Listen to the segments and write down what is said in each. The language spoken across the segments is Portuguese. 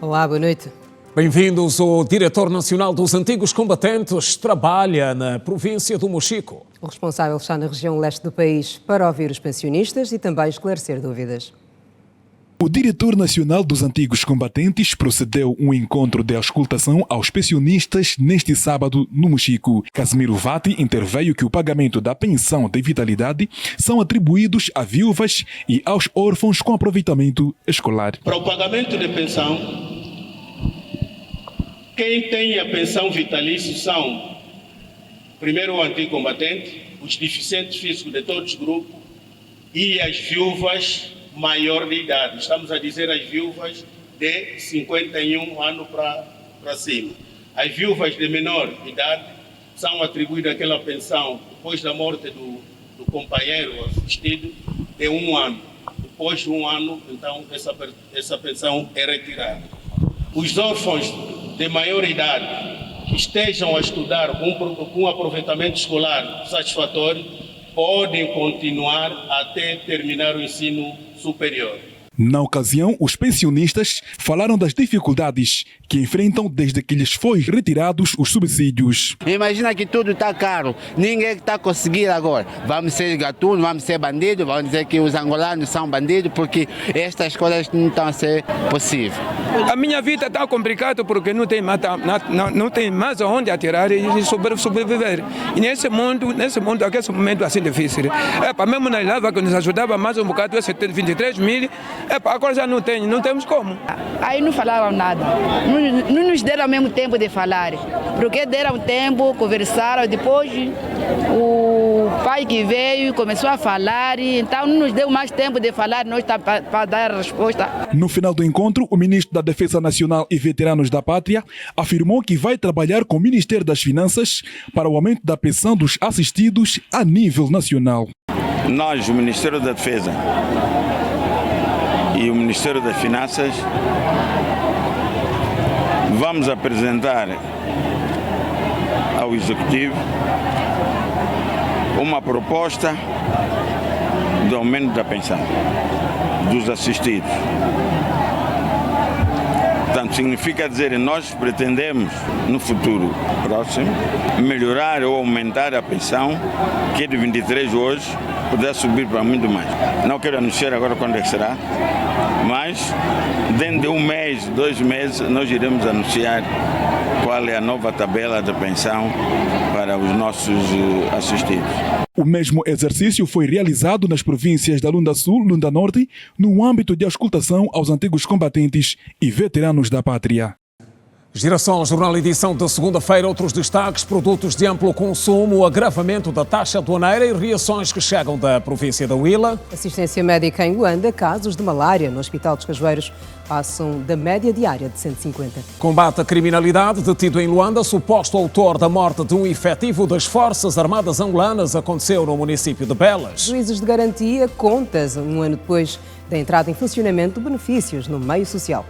Olá, boa noite. Bem-vindos. O diretor nacional dos antigos combatentes trabalha na província do Mochico. O responsável está na região leste do país para ouvir os pensionistas e também esclarecer dúvidas. O diretor nacional dos antigos combatentes procedeu um encontro de auscultação aos pensionistas neste sábado no Mochico. Casimiro Vati interveio que o pagamento da pensão de vitalidade são atribuídos a viúvas e aos órfãos com aproveitamento escolar. Para o pagamento de pensão, quem tem a pensão vitalícia são, primeiro, o antigo combatente, os deficientes físicos de todos os grupos e as viúvas maior de idade. Estamos a dizer as viúvas de 51 anos para cima. As viúvas de menor idade são atribuídas aquela pensão depois da morte do companheiro assistido de 1 ano. Depois de 1 ano, então, essa pensão é retirada. Os órfãos de maior idade que estejam a estudar com aproveitamento escolar satisfatório podem continuar até terminar o ensino superior. Na ocasião, os pensionistas falaram das dificuldades que enfrentam desde que lhes foi retirados os subsídios. Imagina que tudo está caro, ninguém está conseguindo agora. Vamos ser gatunos, vamos ser bandidos, vamos dizer que os angolanos são bandidos porque estas coisas não estão a ser possíveis. A minha vida está complicada porque não tem mais aonde atirar e sobreviver. E nesse mundo, aquele momento assim difícil. Mesmo na lava que nos ajudava mais um bocado, esse 23 mil, agora já não temos como. Aí não falaram nada, não nos deram ao mesmo tempo de falar, porque deram tempo, conversaram, depois o pai que veio começou a falar, então não nos deu mais tempo de falar, nós está para dar a resposta. No final do encontro, o ministro da Defesa Nacional e Veteranos da Pátria afirmou que vai trabalhar com o Ministério das Finanças para o aumento da pensão dos assistidos a nível nacional. Nós, o Ministério da Defesa e o Ministério das Finanças, vamos apresentar ao Executivo uma proposta de aumento da pensão dos assistidos. Portanto, significa dizer que nós pretendemos, no futuro próximo, melhorar ou aumentar a pensão, que é de 23 hoje, poder subir para muito mais. Não quero anunciar agora quando é que será, mas dentro de 1 mês, 2 meses, nós iremos anunciar qual é a nova tabela de pensão para os nossos assistidos. O mesmo exercício foi realizado nas províncias da Lunda Sul e Lunda Norte, no âmbito de auscultação aos antigos combatentes e veteranos da pátria. Geração Jornal edição da segunda-feira, outros destaques, produtos de amplo consumo, agravamento da taxa aduaneira e reações que chegam da província da Huila. Assistência médica em Luanda, casos de malária no Hospital dos Cajueiros passam da média diária de 150. Combate à criminalidade, detido em Luanda, suposto autor da morte de um efetivo das Forças Armadas angolanas, aconteceu no município de Belas. Juízes de garantia, contas, 1 ano depois da entrada em funcionamento de benefícios no meio social.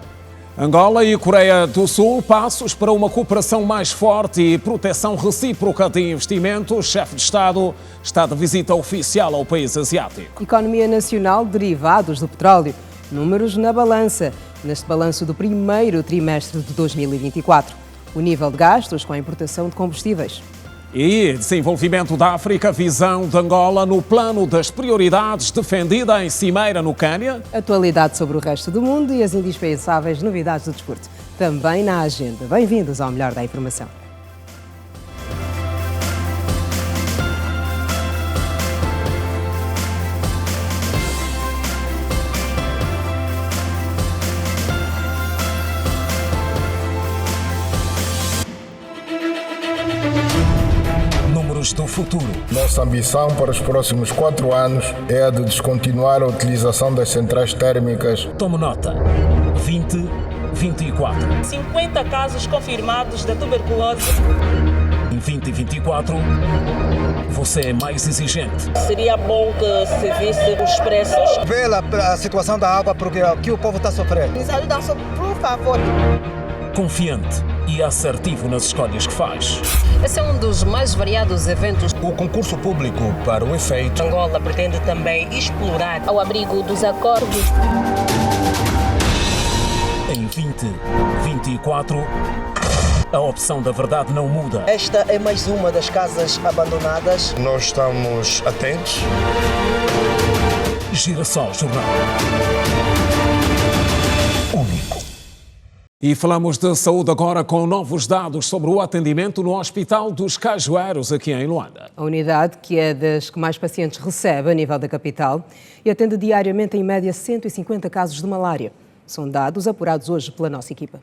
Angola e Coreia do Sul, passos para uma cooperação mais forte e proteção recíproca de investimentos. O chefe de Estado está de visita oficial ao país asiático. Economia nacional, derivados do petróleo. Números na balança, neste balanço do primeiro trimestre de 2024. O nível de gastos com a importação de combustíveis. E desenvolvimento da África, visão de Angola no plano das prioridades defendida em Cimeira, no Quênia. Atualidade sobre o resto do mundo e as indispensáveis novidades do desporto. Também na agenda. Bem-vindos ao Melhor da Informação. Do futuro. Nossa ambição para os próximos 4 anos é a de descontinuar a utilização das centrais térmicas. Tome nota. 2024. 50 casos confirmados da tuberculose. Em 2024, você é mais exigente. Seria bom que se visse os preços. Vê a situação da água, porque aqui o povo está sofrendo. Nos ajudam, por favor. Confiante e assertivo nas escolhas que faz. Esse é um dos mais variados eventos. O concurso público para o efeito. Angola pretende também explorar ao abrigo dos acordos. Em 2024, a opção da verdade não muda. Esta é mais uma das casas abandonadas. Nós estamos atentos. Girassol Jornal. Único. E falamos de saúde agora com novos dados sobre o atendimento no Hospital dos Cajueiros, aqui em Luanda. A unidade, que é das que mais pacientes recebe a nível da capital e atende diariamente em média 150 casos de malária. São dados apurados hoje pela nossa equipa.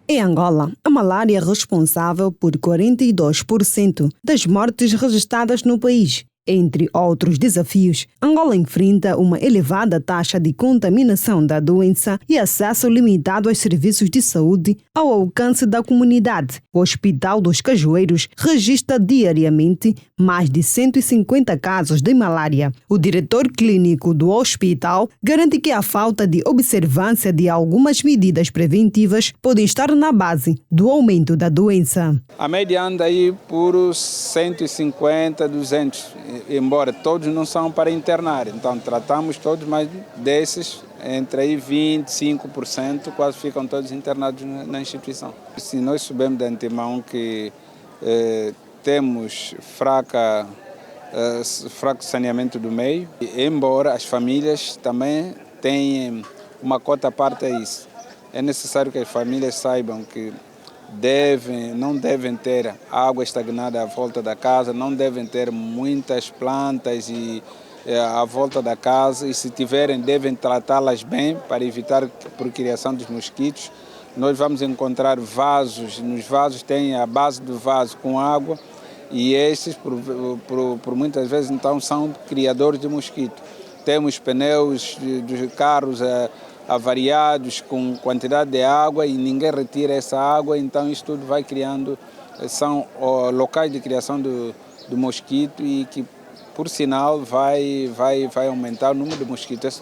Em Angola, a malária é responsável por 42% das mortes registradas no país. Entre outros desafios, Angola enfrenta uma elevada taxa de contaminação da doença e acesso limitado aos serviços de saúde ao alcance da comunidade. O Hospital dos Cajueiros registra diariamente mais de 150 casos de malária. O diretor clínico do hospital garante que a falta de observância de algumas medidas preventivas pode estar na base do aumento da doença. A média anda aí por 150, 200. Embora todos não são para internar, então tratamos todos, mas desses, entre aí 25%, quase ficam todos internados na instituição. Se nós soubemos de antemão que temos fraco saneamento do meio, embora as famílias também tenham uma cota à parte a isso. É necessário que as famílias saibam que não devem ter água estagnada à volta da casa, não devem ter muitas plantas à volta da casa, e se tiverem devem tratá-las bem para evitar a procriação dos mosquitos. Nós vamos encontrar vasos, nos vasos tem a base do vaso com água, e estes por muitas vezes então são criadores de mosquito. Temos pneus dos carros avariados com quantidade de água e ninguém retira essa água, então isso tudo vai criando, são locais de criação do mosquito, e que por sinal vai aumentar o número de mosquitos.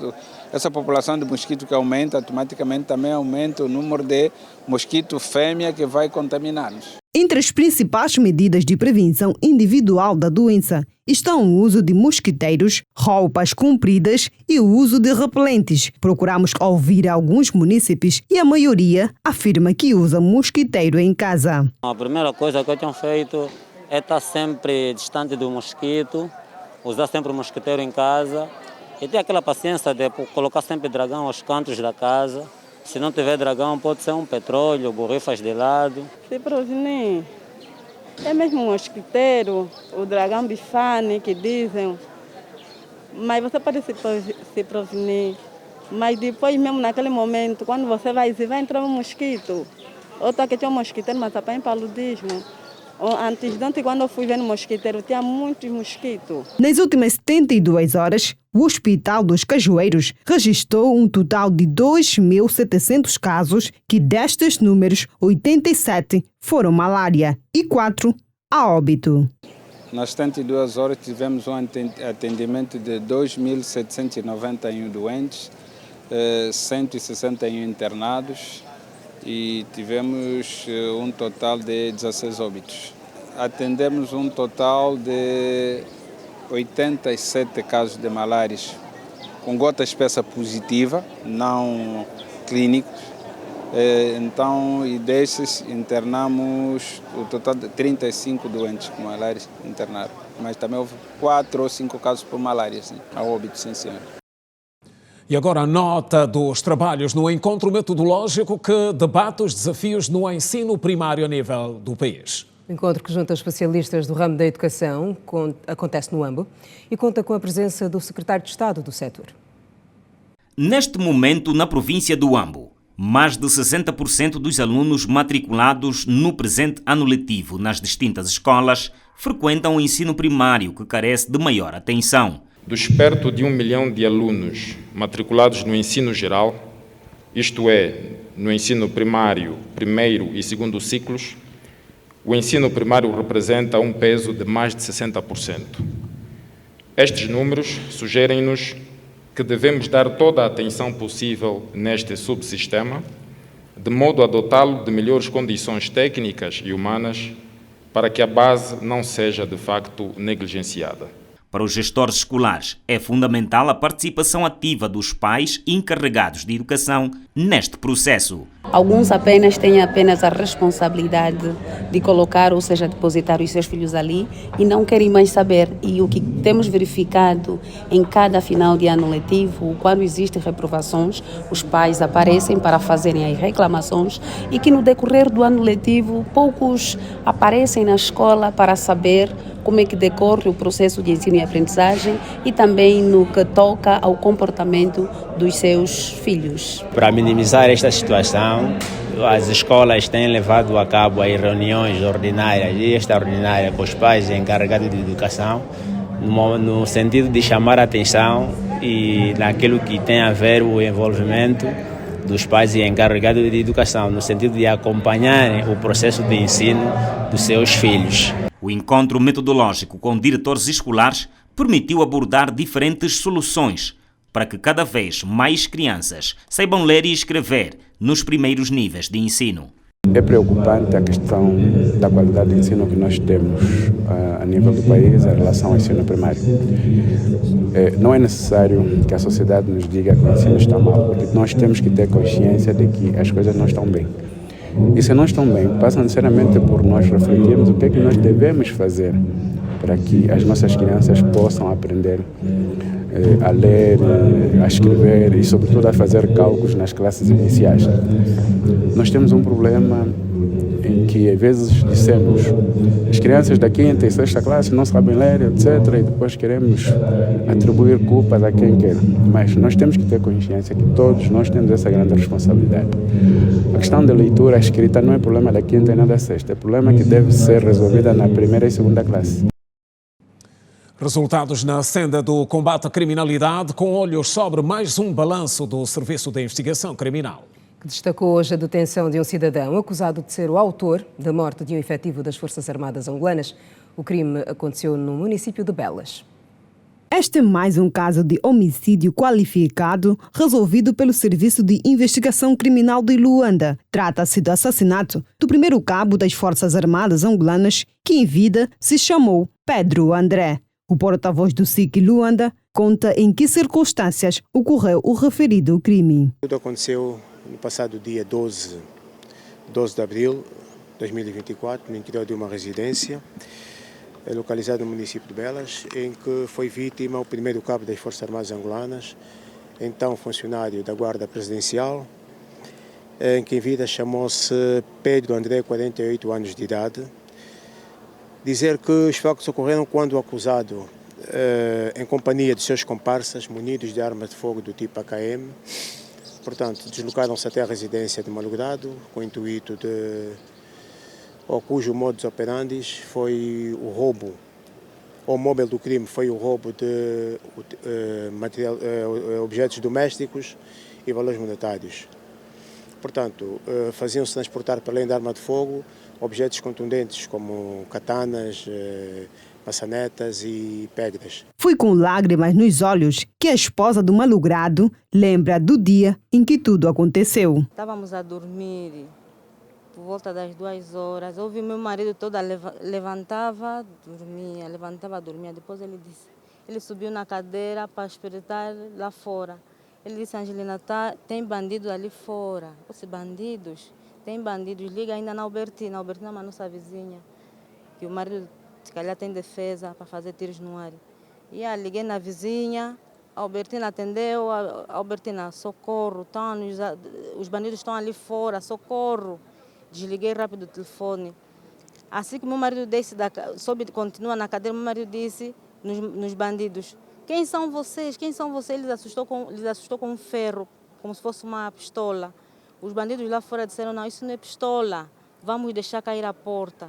Essa população de mosquito que aumenta, automaticamente também aumenta o número de mosquito fêmea que vai contaminá-los. Entre as principais medidas de prevenção individual da doença estão o uso de mosquiteiros, roupas compridas e o uso de repelentes. Procuramos ouvir alguns munícipes e a maioria afirma que usa mosquiteiro em casa. A primeira coisa que eu tenho feito é estar sempre distante do mosquito, usar sempre o mosquiteiro em casa e ter aquela paciência de colocar sempre dragão aos cantos da casa. Se não tiver dragão, pode ser um petróleo, borrifas de lado. Se prevenir, é mesmo um mosquiteiro, o dragão bifane que dizem, mas você pode se prevenir. Mas depois mesmo naquele momento, quando você vai entrar um mosquito, outra que tinha um mosquiteiro, mas também paludismo. Antes de ontem, quando eu fui ver no mosquiteiro, tinha muitos mosquitos. Nas últimas 72 horas, o Hospital dos Cajueiros registrou um total de 2.700 casos, que destes números, 87 foram malária e 4 a óbito. Nas 72 horas tivemos um atendimento de 2.791 doentes, 161 internados, e tivemos um total de 16 óbitos. Atendemos um total de 87 casos de malária com gota espessa positiva, não clínicos. Então, e desses internamos o total de 35 doentes com malária internados. Mas também houve 4 ou 5 casos por malária, sim, a óbito, sim, senhor. E agora a nota dos trabalhos no encontro metodológico que debate os desafios no ensino primário a nível do país. O encontro que junta especialistas do ramo da educação acontece no Ambo e conta com a presença do secretário de Estado do setor. Neste momento, na província do Ambo, mais de 60% dos alunos matriculados no presente ano letivo nas distintas escolas frequentam o ensino primário, que carece de maior atenção. Dos perto de 1 milhão de alunos matriculados no ensino geral, isto é, no ensino primário, primeiro e segundo ciclos, o ensino primário representa um peso de mais de 60%. Estes números sugerem-nos que devemos dar toda a atenção possível neste subsistema, de modo a dotá-lo de melhores condições técnicas e humanas para que a base não seja, de facto, negligenciada. Para os gestores escolares, é fundamental a participação ativa dos pais encarregados de educação neste processo. Alguns apenas têm a responsabilidade de colocar, ou seja, depositar os seus filhos ali e não querem mais saber. E o que temos verificado em cada final de ano letivo, quando existem reprovações, os pais aparecem para fazerem as reclamações e que no decorrer do ano letivo poucos aparecem na escola para saber como é que decorre o processo de ensino e aprendizagem e também no que toca ao comportamento dos seus filhos. Para minimizar esta situação, as escolas têm levado a cabo as reuniões ordinárias e extraordinárias com os pais encarregados de educação, no sentido de chamar a atenção e naquilo que tem a ver o envolvimento dos pais e encarregados de educação, no sentido de acompanharem o processo de ensino dos seus filhos. O encontro metodológico com diretores escolares permitiu abordar diferentes soluções para que cada vez mais crianças saibam ler e escrever nos primeiros níveis de ensino. É preocupante a questão da qualidade de ensino que nós temos a nível do país em relação ao ensino primário. Não é necessário que a sociedade nos diga que o ensino está mal, porque nós temos que ter consciência de que as coisas não estão bem. E se não estão bem, passa necessariamente por nós refletirmos o que é que nós devemos fazer para que as nossas crianças possam aprender a ler, a escrever e, sobretudo, a fazer cálculos nas classes iniciais. Nós temos um problema em que, às vezes, dissemos as crianças da quinta e sexta classe não sabem ler, etc., e depois queremos atribuir culpas a quem quer. Mas nós temos que ter consciência que todos nós temos essa grande responsabilidade. A questão da leitura, a escrita, não é problema da quinta e nem da sexta, é problema que deve ser resolvida na primeira e segunda classe. Resultados na senda do combate à criminalidade, com olhos sobre mais um balanço do Serviço de Investigação Criminal. Que destacou hoje a detenção de um cidadão acusado de ser o autor da morte de um efetivo das Forças Armadas angolanas. O crime aconteceu no município de Belas. Este é mais um caso de homicídio qualificado resolvido pelo Serviço de Investigação Criminal de Luanda. Trata-se do assassinato do primeiro cabo das Forças Armadas angolanas, que em vida se chamou Pedro André. O porta-voz do SIC Luanda conta em que circunstâncias ocorreu o referido crime. Tudo aconteceu no passado dia 12 de abril de 2024, no interior de uma residência localizada no município de Belas, em que foi vítima o primeiro cabo das Forças Armadas angolanas, então funcionário da Guarda Presidencial, em que em vida chamou-se Pedro André, 48 anos de idade. Dizer que os factos ocorreram quando o acusado, em companhia de seus comparsas, munidos de armas de fogo do tipo AKM, portanto, deslocaram-se até a residência de malogrado, com o intuito ou cujo modus operandi foi o roubo, ou móvel do crime foi o roubo de objetos domésticos e valores monetários. Portanto, faziam-se transportar para além da arma de fogo objetos contundentes como katanas, maçanetas e pedras. Foi com lágrimas nos olhos que a esposa do malogrado lembra do dia em que tudo aconteceu. Estávamos a dormir por volta das 2 horas. Ouvi meu marido todo levantava, dormia. Depois ele subiu na cadeira para espreitar lá fora. Ele disse: Angelina, tem bandidos ali fora. Os bandidos, tem bandidos, liga ainda na Albertina, uma nossa vizinha, que o marido se calhar tem defesa para fazer tiros no ar. E liguei na vizinha, a Albertina atendeu, a Albertina, socorro, os bandidos estão ali fora, socorro. Desliguei rápido o telefone. Assim que meu marido continua na cadeira, meu marido disse nos bandidos: Quem são vocês? Quem são vocês? Eles assustou com um ferro, como se fosse uma pistola. Os bandidos lá fora disseram: Não, isso não é pistola, vamos deixar cair a porta.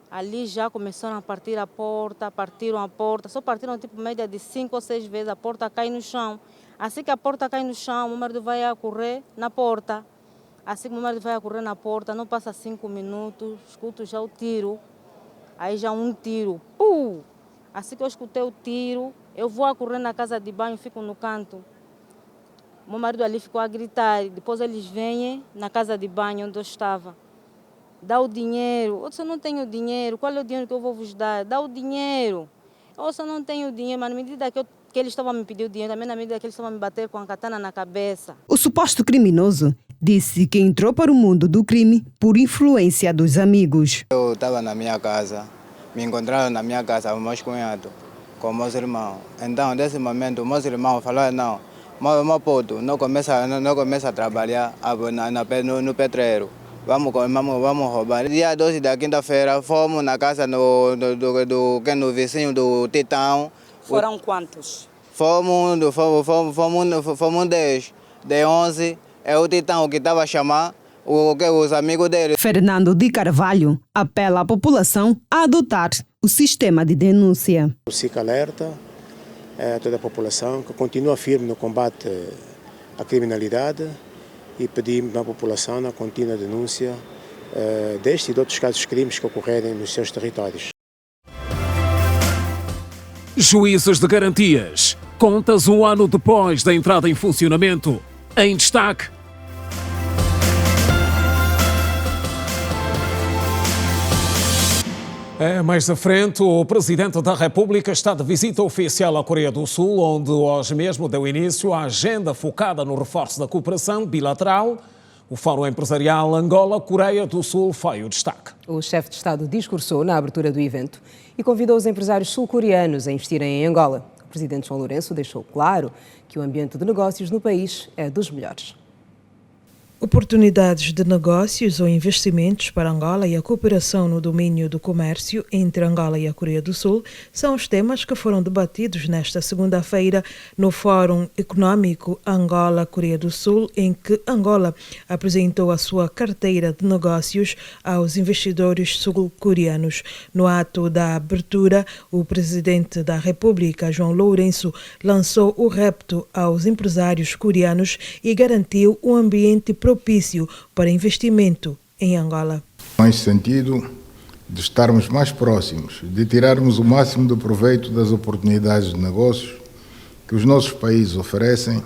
Ali já começaram a partir a porta, partiram a porta, só partiram tipo média de 5 ou 6 vezes, a porta cai no chão. Assim que a porta cai no chão, meu marido vai a correr na porta. Assim que meu marido vai a correr na porta, não passa 5 minutos, escuto já o tiro. Aí já um tiro, pum! Assim que eu escutei o tiro, eu vou a correr na casa de banho, fico no canto. Meu marido ali ficou a gritar, depois eles vêm na casa de banho onde eu estava. Dá o dinheiro. Eu disse: Eu não tenho dinheiro, qual é o dinheiro que eu vou vos dar? Dá o dinheiro. Ou só não tenho dinheiro, mas na medida que eles estavam me pedindo dinheiro, também na medida que eles estavam me bater com a katana na cabeça. O suposto criminoso disse que entrou para o mundo do crime por influência dos amigos. Eu estava na minha casa, me encontraram na minha casa, os meus cunhados, com meus irmãos. Então, nesse momento, meus irmãos falaram, não, meu puto, não começa a trabalhar no pedreiro. Vamos roubar. Dia 12 da quinta-feira, fomos na casa do vizinho do Titão. Foram quantos? Fomos 10. De 11, é o Titão que estava a chamar os amigos dele. Fernando de Carvalho apela à população a adotar o sistema de denúncia. O SIC alerta a toda a população que continua firme no combate à criminalidade e pedimos à população a contínua denúncia deste e de outros casos de crimes que ocorrerem nos seus territórios. Juízos de garantias. Contas um ano depois da entrada em funcionamento. Em destaque. Mais à frente, o Presidente da República está de visita oficial à Coreia do Sul, onde hoje mesmo deu início à agenda focada no reforço da cooperação bilateral. O Fórum Empresarial Angola-Coreia do Sul foi o destaque. O chefe de Estado discursou na abertura do evento e convidou os empresários sul-coreanos a investirem em Angola. O Presidente João Lourenço deixou claro que o ambiente de negócios no país é dos melhores. Oportunidades de negócios ou investimentos para Angola e a cooperação no domínio do comércio entre Angola e a Coreia do Sul são os temas que foram debatidos nesta segunda-feira no Fórum Econômico Angola-Coreia do Sul, em que Angola apresentou a sua carteira de negócios aos investidores sul-coreanos. No ato da abertura, o Presidente da República, João Lourenço, lançou o repto aos empresários coreanos e garantiu um ambiente propício para investimento em Angola. Nesse sentido, de estarmos mais próximos, de tirarmos o máximo de proveito das oportunidades de negócios que os nossos países oferecem,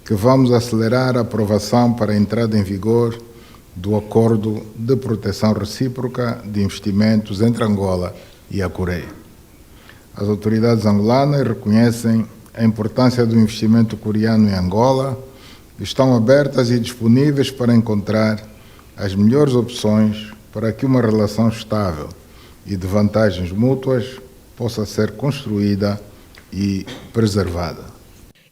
que vamos acelerar a aprovação para a entrada em vigor do Acordo de Proteção Recíproca de Investimentos entre Angola e a Coreia. As autoridades angolanas reconhecem a importância do investimento coreano em Angola, estão abertas e disponíveis para encontrar as melhores opções para que uma relação estável e de vantagens mútuas possa ser construída e preservada.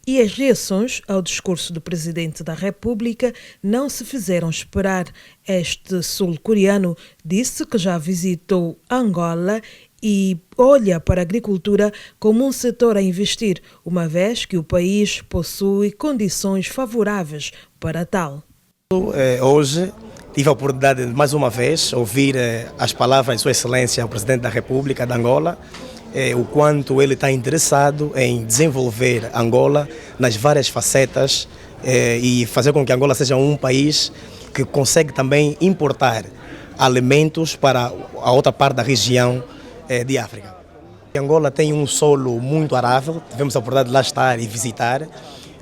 E as reações ao discurso do Presidente da República não se fizeram esperar. Este sul-coreano disse que já visitou Angola e olha para a agricultura como um setor a investir, uma vez que o país possui condições favoráveis para tal. Hoje tive a oportunidade de, mais uma vez, ouvir as palavras de Sua Excelência, o Presidente da República de Angola, o quanto ele está interessado em desenvolver Angola nas várias facetas e fazer com que Angola seja um país que consegue também importar alimentos para a outra parte da região de África. Angola tem um solo muito arável, tivemos a oportunidade de lá estar e visitar,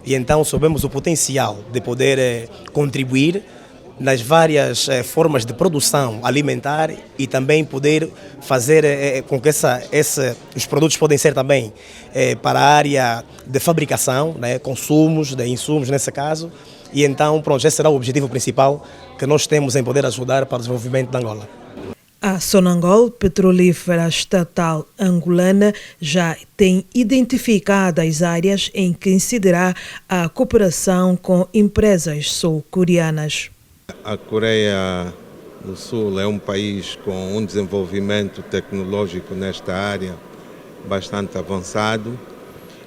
e então soubemos o potencial de poder contribuir nas várias formas de produção alimentar e também poder fazer com que os produtos podem ser também para a área de fabricação, né, consumos, de insumos nesse caso, e então pronto, esse será o objetivo principal que nós temos em poder ajudar para o desenvolvimento de Angola. A Sonangol, petrolífera estatal angolana, já tem identificado as áreas em que incidirá a cooperação com empresas sul-coreanas. A Coreia do Sul é um país com um desenvolvimento tecnológico nesta área bastante avançado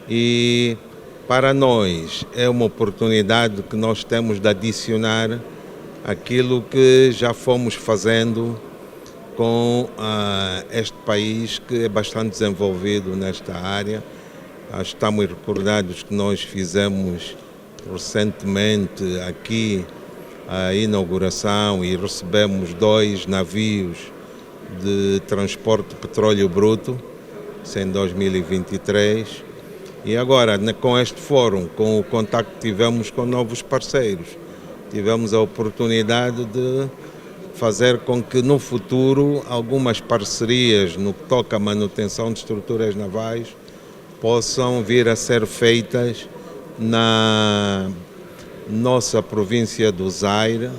e para nós é uma oportunidade que nós temos de adicionar aquilo que já fomos fazendo com este país que é bastante desenvolvido nesta área. Estamos recordados que nós fizemos recentemente aqui a inauguração e recebemos 2 navios de transporte de petróleo bruto, isso em 2023. E agora, com este fórum, com o contacto que tivemos com novos parceiros, tivemos a oportunidade de fazer com que no futuro algumas parcerias no que toca à manutenção de estruturas navais possam vir a ser feitas na nossa província do Zaire,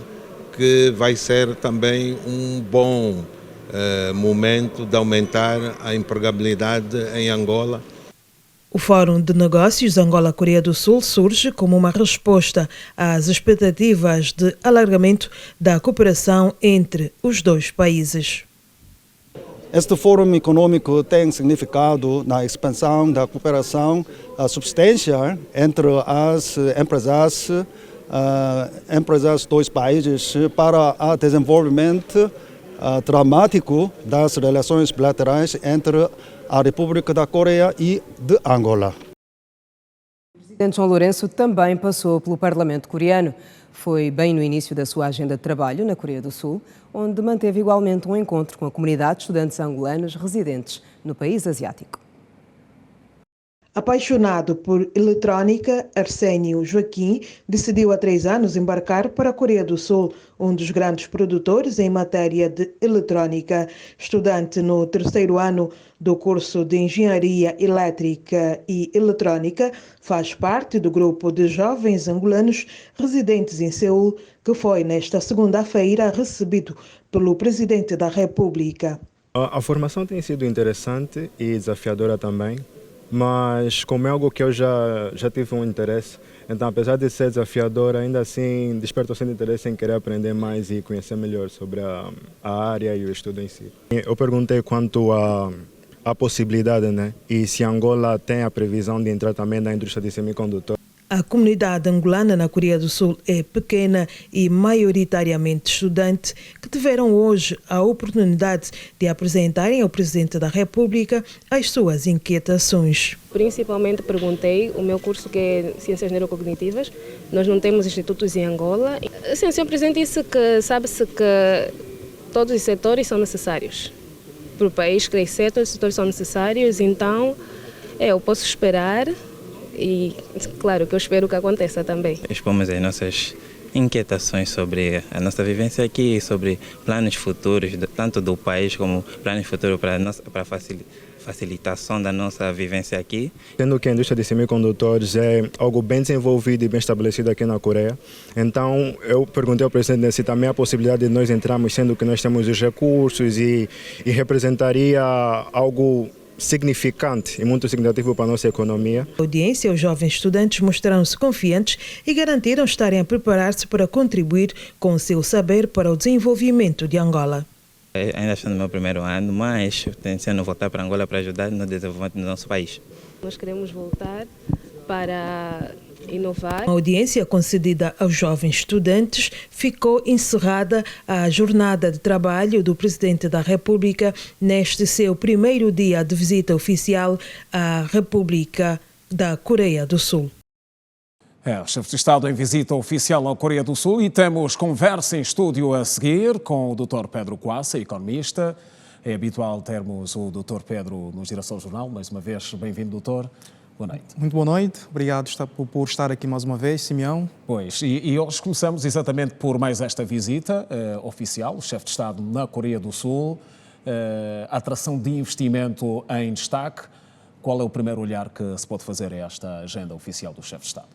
que vai ser também um bom momento de aumentar a empregabilidade em Angola. O Fórum de Negócios Angola-Coreia do Sul surge como uma resposta às expectativas de alargamento da cooperação entre os dois países. Este fórum econômico tem significado na expansão da cooperação substancial entre as empresas dos países para o desenvolvimento dramático das relações bilaterais entre a República da Coreia e de Angola. O presidente João Lourenço também passou pelo Parlamento coreano. Foi bem no início da sua agenda de trabalho na Coreia do Sul, onde manteve igualmente um encontro com a comunidade de estudantes angolanos residentes no país asiático. Apaixonado por eletrônica, Arsénio Joaquim decidiu há 3 anos embarcar para a Coreia do Sul, um dos grandes produtores em matéria de eletrônica. Estudante no 3º ano do curso de Engenharia Elétrica e Eletrônica, faz parte do grupo de jovens angolanos residentes em Seul, que foi nesta segunda-feira recebido pelo Presidente da República. A formação tem sido interessante e desafiadora também. Mas como é algo que eu já tive um interesse, então apesar de ser desafiador, ainda assim desperta sempre interesse em querer aprender mais e conhecer melhor sobre a área e o estudo em si. Eu perguntei quanto à possibilidade, né? E se Angola tem a previsão de entrar também na indústria de semicondutores. A comunidade angolana na Coreia do Sul é pequena e maioritariamente estudante, que tiveram hoje a oportunidade de apresentarem ao Presidente da República as suas inquietações. Principalmente perguntei o meu curso, que é Ciências Neurocognitivas. Nós não temos institutos em Angola. Assim, o senhor Presidente disse que sabe-se que todos os setores são necessários. Para o país crescer, todos os setores são necessários, então eu posso esperar. E claro que eu espero que aconteça também. Expomos as nossas inquietações sobre a nossa vivência aqui, sobre planos futuros, tanto do país como planos futuros para a facilitação da nossa vivência aqui. Tendo que a indústria de semicondutores é algo bem desenvolvido e bem estabelecido aqui na Coreia, então eu perguntei ao presidente se também há a possibilidade de nós entrarmos, sendo que nós temos os recursos e representaria algo significante e muito significativo para a nossa economia. Na audiência, os jovens estudantes mostraram-se confiantes e garantiram estarem a preparar-se para contribuir com o seu saber para o desenvolvimento de Angola. Ainda estou no meu 1º ano, mas tenciono voltar para Angola para ajudar no desenvolvimento do nosso país. Nós queremos voltar para inovar. A audiência concedida aos jovens estudantes ficou encerrada a jornada de trabalho do Presidente da República neste seu 1º dia de visita oficial à República da Coreia do Sul. O chefe de Estado em visita oficial à Coreia do Sul, e temos conversa em estúdio a seguir com o Dr. Pedro Coassa, economista. É habitual termos o Dr. Pedro no Girassol Jornal. Mais uma vez, bem-vindo, doutor. Boa noite. Muito boa noite. Obrigado por estar aqui mais uma vez, Simeão. Pois, e hoje começamos exatamente por mais esta visita oficial, o chefe de Estado na Coreia do Sul, atração de investimento em destaque. Qual é o primeiro olhar que se pode fazer a esta agenda oficial do chefe de Estado?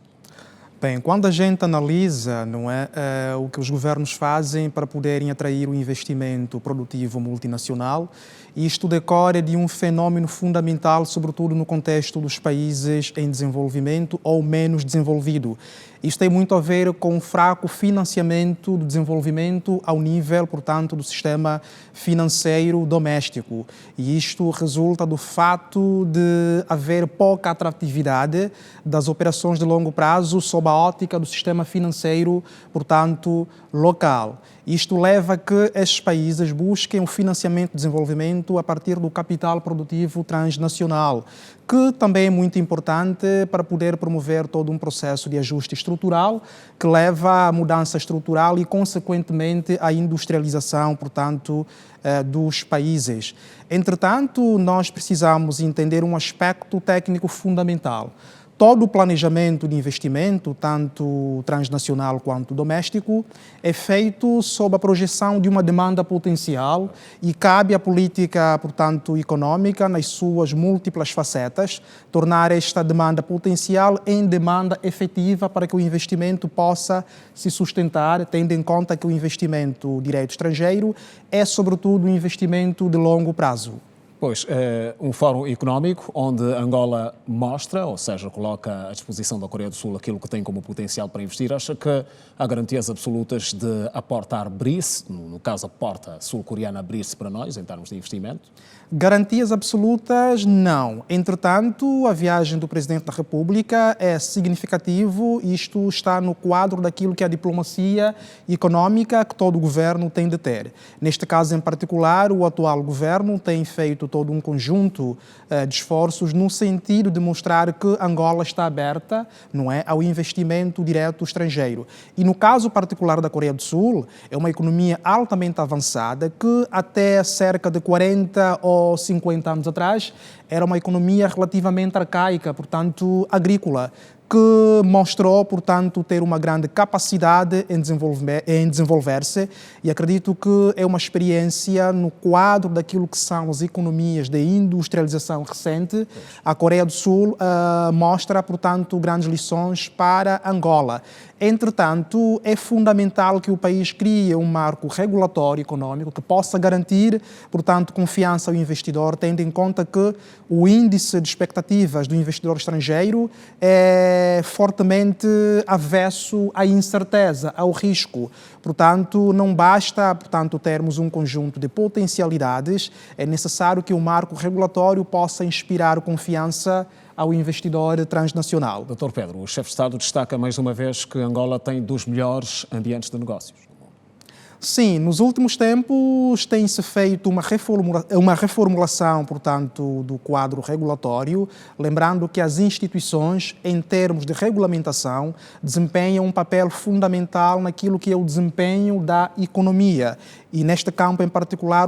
Bem, quando a gente analisa, não é, o que os governos fazem para poderem atrair o investimento produtivo multinacional, isto decorre de um fenômeno fundamental, sobretudo no contexto dos países em desenvolvimento ou menos desenvolvido. Isto tem muito a ver com o fraco financiamento do desenvolvimento ao nível, portanto, do sistema financeiro doméstico. E isto resulta do fato de haver pouca atratividade das operações de longo prazo sob a ótica do sistema financeiro, portanto, local. Isto leva a que estes países busquem o financiamento de desenvolvimento a partir do capital produtivo transnacional, que também é muito importante para poder promover todo um processo de ajuste estrutural que leva à mudança estrutural e, consequentemente, à industrialização, portanto, dos países. Entretanto, nós precisamos entender um aspecto técnico fundamental. todo o planejamento de investimento, tanto transnacional quanto doméstico, é feito sob a projeção de uma demanda potencial e cabe à política, portanto, econômica, nas suas múltiplas facetas, tornar esta demanda potencial em demanda efetiva para que o investimento possa se sustentar, tendo em conta que o investimento direto estrangeiro é, sobretudo, um investimento de longo prazo. Pois, um fórum económico onde Angola mostra, ou seja, coloca à disposição da Coreia do Sul aquilo que tem como potencial para investir. Acha que há garantias absolutas de a porta abrir-se, no caso a porta sul-coreana abrir-se para nós, em termos de investimento? Garantias absolutas, não. Entretanto, a viagem do Presidente da República é significativo. Isto está no quadro daquilo que é a diplomacia económica que todo o governo tem de ter. Neste caso em particular, o atual governo tem feito todo um conjunto de esforços no sentido de mostrar que Angola está aberta, não é, ao investimento direto estrangeiro. E no caso particular da Coreia do Sul, é uma economia altamente avançada que até cerca de 40 ou 50 anos atrás era uma economia relativamente arcaica, portanto agrícola, que mostrou, portanto, ter uma grande capacidade em desenvolver-se, e acredito que é uma experiência no quadro daquilo que são as economias de industrialização recente. A Coreia do Sul mostra, portanto, grandes lições para Angola. Entretanto, é fundamental que o país crie um marco regulatório econômico que possa garantir, portanto, confiança ao investidor, tendo em conta que o índice de expectativas do investidor estrangeiro é fortemente avesso à incerteza, ao risco. Portanto, não basta, portanto, termos um conjunto de potencialidades, é necessário que o marco regulatório possa inspirar confiança ao investidor transnacional. Dr. Pedro, o chefe de Estado destaca mais uma vez que Angola tem dos melhores ambientes de negócios. Sim, nos últimos tempos tem-se feito uma reformulação, portanto, do quadro regulatório, lembrando que as instituições, em termos de regulamentação, desempenham um papel fundamental naquilo que é o desempenho da economia. E neste campo em particular,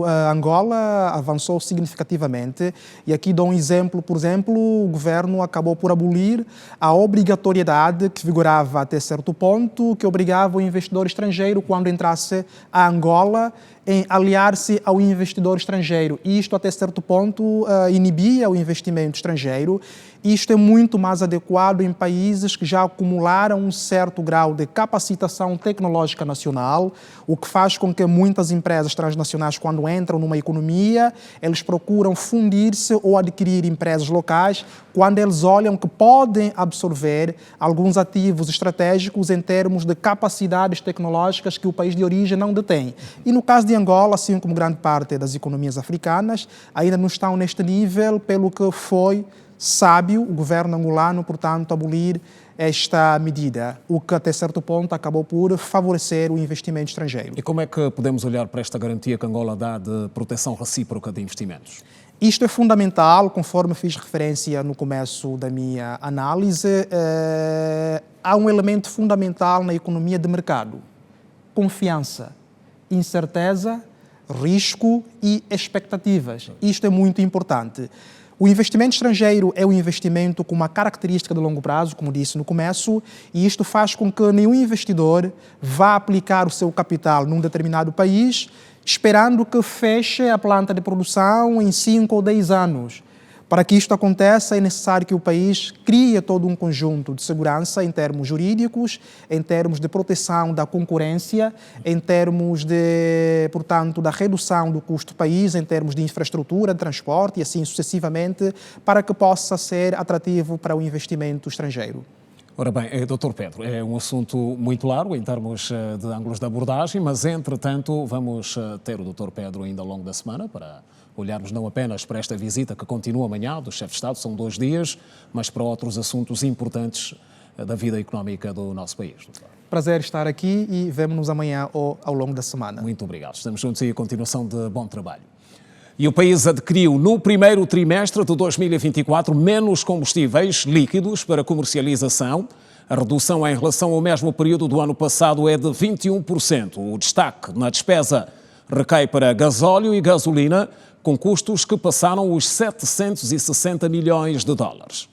a Angola avançou significativamente. E aqui dou um exemplo, por exemplo, o governo acabou por abolir a obrigatoriedade que vigorava até certo ponto, que obrigava o investidor estrangeiro, quando entrasse a Angola, em aliar-se ao investidor estrangeiro. Isto, até certo ponto, inibia o investimento estrangeiro. Isto é muito mais adequado em países que já acumularam um certo grau de capacitação tecnológica nacional, o que faz com que muitas empresas transnacionais, quando entram numa economia, eles procuram fundir-se ou adquirir empresas locais, quando eles olham que podem absorver alguns ativos estratégicos em termos de capacidades tecnológicas que o país de origem não detém. E no caso de Angola, assim como grande parte das economias africanas, ainda não estão neste nível, pelo que foi sábio o governo angolano, portanto, abolir esta medida, o que até certo ponto acabou por favorecer o investimento estrangeiro. E como é que podemos olhar para esta garantia que Angola dá de proteção recíproca de investimentos? Isto é fundamental, conforme fiz referência no começo da minha análise. Há um elemento fundamental na economia de mercado: confiança, incerteza, risco e expectativas. Isto é muito importante. O investimento estrangeiro é um investimento com uma característica de longo prazo, como disse no começo, e isto faz com que nenhum investidor vá aplicar o seu capital num determinado país esperando que feche a planta de produção em 5 ou 10 anos. Para que isto aconteça, é necessário que o país crie todo um conjunto de segurança em termos jurídicos, em termos de proteção da concorrência, em termos de, portanto, da redução do custo do país, em termos de infraestrutura, de transporte e assim sucessivamente, para que possa ser atrativo para o investimento estrangeiro. Ora bem, Dr. Pedro, é um assunto muito largo em termos de ângulos de abordagem, mas, entretanto, vamos ter o Dr. Pedro ainda ao longo da semana para olharmos não apenas para esta visita que continua amanhã do chefe de Estado, são 2 dias, mas para outros assuntos importantes da vida económica do nosso país. Prazer estar aqui e vemo-nos amanhã ou ao longo da semana. Muito obrigado. Estamos juntos e a continuação de bom trabalho. E o país adquiriu no primeiro trimestre de 2024 menos combustíveis líquidos para comercialização. A redução em relação ao mesmo período do ano passado é de 21%. O destaque na despesa recai para gasóleo e gasolina, com custos que passaram os 760 milhões de dólares.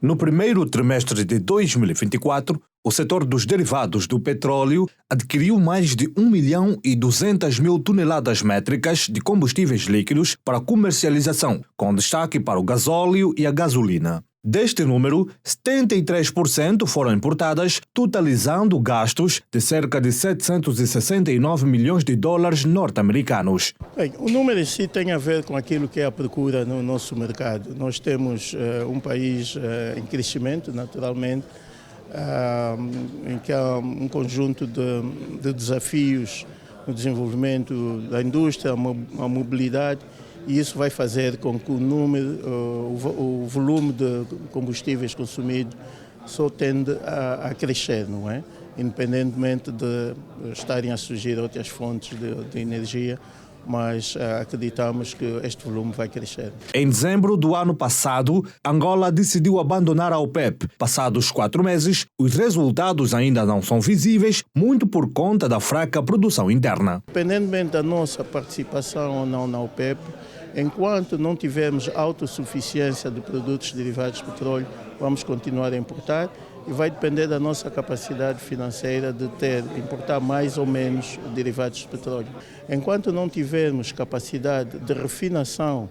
No primeiro trimestre de 2024, o setor dos derivados do petróleo adquiriu mais de 1.200.000 toneladas métricas de combustíveis líquidos para comercialização, com destaque para o gasóleo e a gasolina. Deste número, 73% foram importadas, totalizando gastos de cerca de 769 milhões de dólares norte-americanos. Bem, o número em si tem a ver com aquilo que é a procura no nosso mercado. Nós temos um país em crescimento, naturalmente, em que há um conjunto de desafios no desenvolvimento da indústria, a mobilidade, e isso vai fazer com que o volume de combustíveis consumidos só tende a crescer, não é? Independentemente de estarem a surgir outras fontes de energia, mas acreditamos que este volume vai crescer. Em dezembro do ano passado, Angola decidiu abandonar a OPEP. Passados 4 meses, os resultados ainda não são visíveis, muito por conta da fraca produção interna. Independentemente da nossa participação ou não na OPEP, enquanto não tivermos autossuficiência de produtos derivados de petróleo, vamos continuar a importar e vai depender da nossa capacidade financeira de importar mais ou menos derivados de petróleo. Enquanto não tivermos capacidade de refinação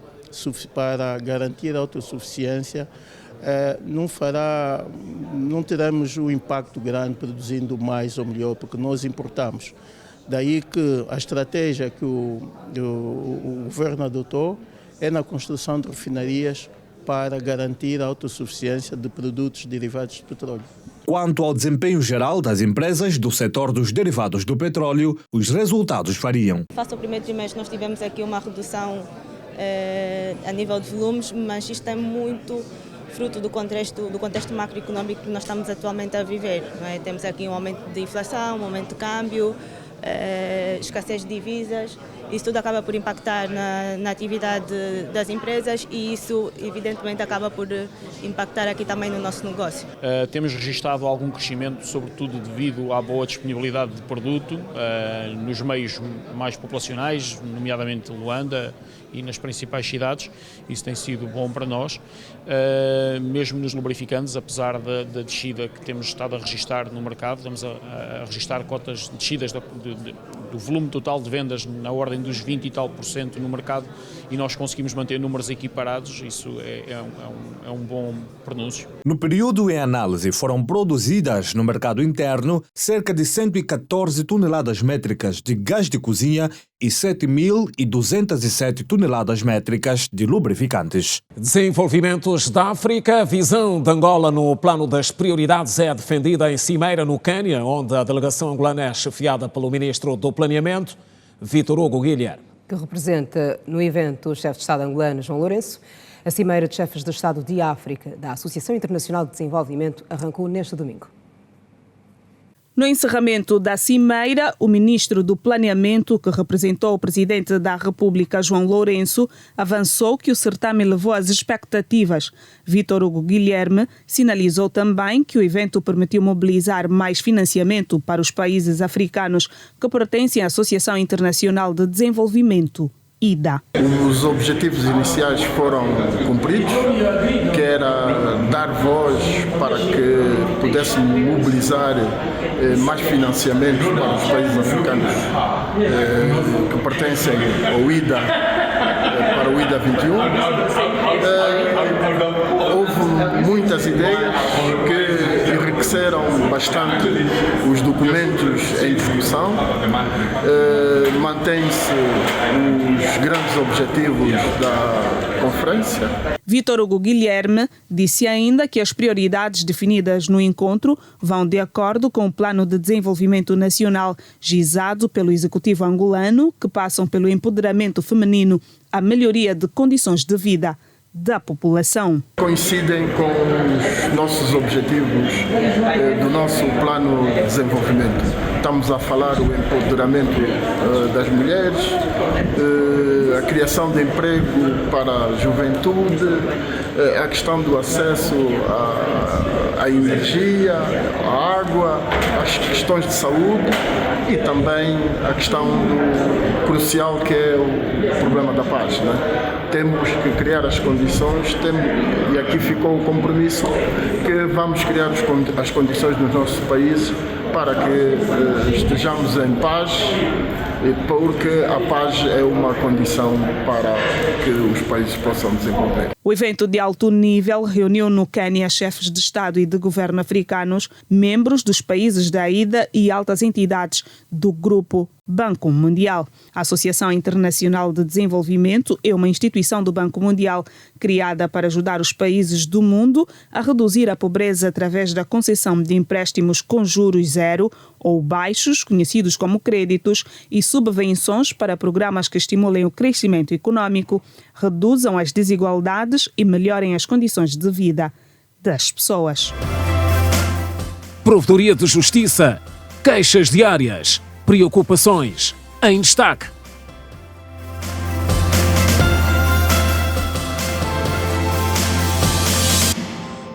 para garantir a autossuficiência, não teremos um impacto grande produzindo mais ou melhor, porque nós importamos. Daí que a estratégia que o governo adotou é na construção de refinarias para garantir a autossuficiência de produtos derivados de petróleo. Quanto ao desempenho geral das empresas do setor dos derivados do petróleo, os resultados variam. Face ao primeiro trimestre nós tivemos aqui uma redução a nível de volumes, mas isto é muito fruto do contexto macroeconómico que nós estamos atualmente a viver. Não é? Temos aqui um aumento de inflação, um aumento de câmbio, escassez de divisas. Isso tudo acaba por impactar na atividade das empresas e isso, evidentemente, acaba por impactar aqui também no nosso negócio. Temos registrado algum crescimento, sobretudo devido à boa disponibilidade de produto nos meios mais populacionais, nomeadamente Luanda e nas principais cidades. Isso tem sido bom para nós. Mesmo nos lubrificantes, apesar da descida que temos estado a registrar no mercado, estamos a registrar cotas de descidas do volume total de vendas na ordem dos 20 e tal % no mercado e nós conseguimos manter números equiparados, isso é um bom pronúncio. No período em análise foram produzidas no mercado interno cerca de 114 toneladas métricas de gás de cozinha e 7.207 toneladas métricas de lubrificantes. Desenvolvimentos da África. A visão de Angola no plano das prioridades é defendida em Cimeira, no Quênia, onde a delegação angolana é chefiada pelo ministro do Planeamento, Vítor Hugo Guilherme. Que representa no evento o chefe de Estado angolano, João Lourenço. A Cimeira de Chefes de Estado de África da Associação Internacional de Desenvolvimento arrancou neste domingo. No encerramento da Cimeira, o ministro do Planeamento, que representou o presidente da República, João Lourenço, avançou que o certame levou às expectativas. Vítor Hugo Guilherme sinalizou também que o evento permitiu mobilizar mais financiamento para os países africanos que pertencem à Associação Internacional de Desenvolvimento, IDA. Os objetivos iniciais foram cumpridos, que era dar voz para que pudéssemos mobilizar mais financiamentos para os países africanos que pertencem ao IDA, para o IDA 21. Houve muitas ideias que enriqueceram bastante os documentos em discussão. Mantém-se os grandes objetivos da conferência. Vítor Hugo Guilherme disse ainda que as prioridades definidas no encontro vão de acordo com o Plano de Desenvolvimento Nacional gizado pelo Executivo angolano, que passam pelo empoderamento feminino, a melhoria de condições de vida da população. Coincidem com os nossos objetivos do nosso plano de desenvolvimento. estamos a falar do empoderamento das mulheres, a criação de emprego para a juventude, a questão do acesso à energia, à água, as questões de saúde e também a questão crucial que é o problema da paz, né? Temos que criar as condições, e aqui ficou o compromisso que vamos criar as condições nos nossos países para que estejamos em paz, porque a paz é uma condição para que os países possam desenvolver. O evento de alto nível reuniu no Quênia chefes de Estado e de governo africanos, membros dos países da AIDA e altas entidades do Grupo Banco Mundial. A Associação Internacional de Desenvolvimento é uma instituição do Banco Mundial criada para ajudar os países do mundo a reduzir a pobreza através da concessão de empréstimos com juros zero ou baixos, conhecidos como créditos, e subvenções para programas que estimulem o crescimento econômico, reduzam as desigualdades e melhorem as condições de vida das pessoas. Provedoria de Justiça, queixas diárias, preocupações em destaque.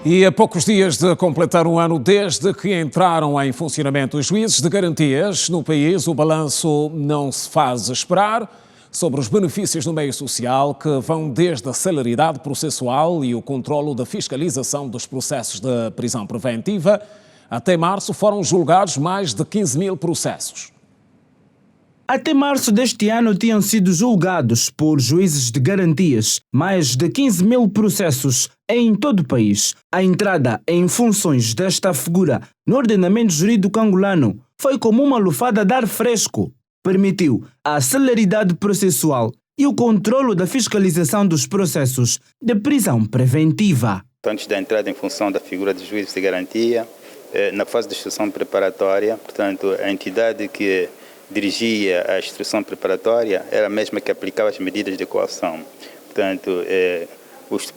E a poucos dias de completar um ano desde que entraram em funcionamento os juízes de garantias no país, o balanço não se faz esperar sobre os benefícios no meio social, que vão desde a celeridade processual e o controlo da fiscalização dos processos de prisão preventiva. Até março foram julgados mais de 15 mil processos. Até março deste ano tinham sido julgados por juízes de garantias mais de 15 mil processos em todo o país. A entrada em funções desta figura no ordenamento jurídico angolano foi como uma lufada de ar fresco. Permitiu a celeridade processual e o controlo da fiscalização dos processos de prisão preventiva. Antes da entrada em função da figura de juízes de garantia, na fase de instrução preparatória, portanto, a entidade que dirigia a instrução preparatória era a mesma que aplicava as medidas de coação. Portanto,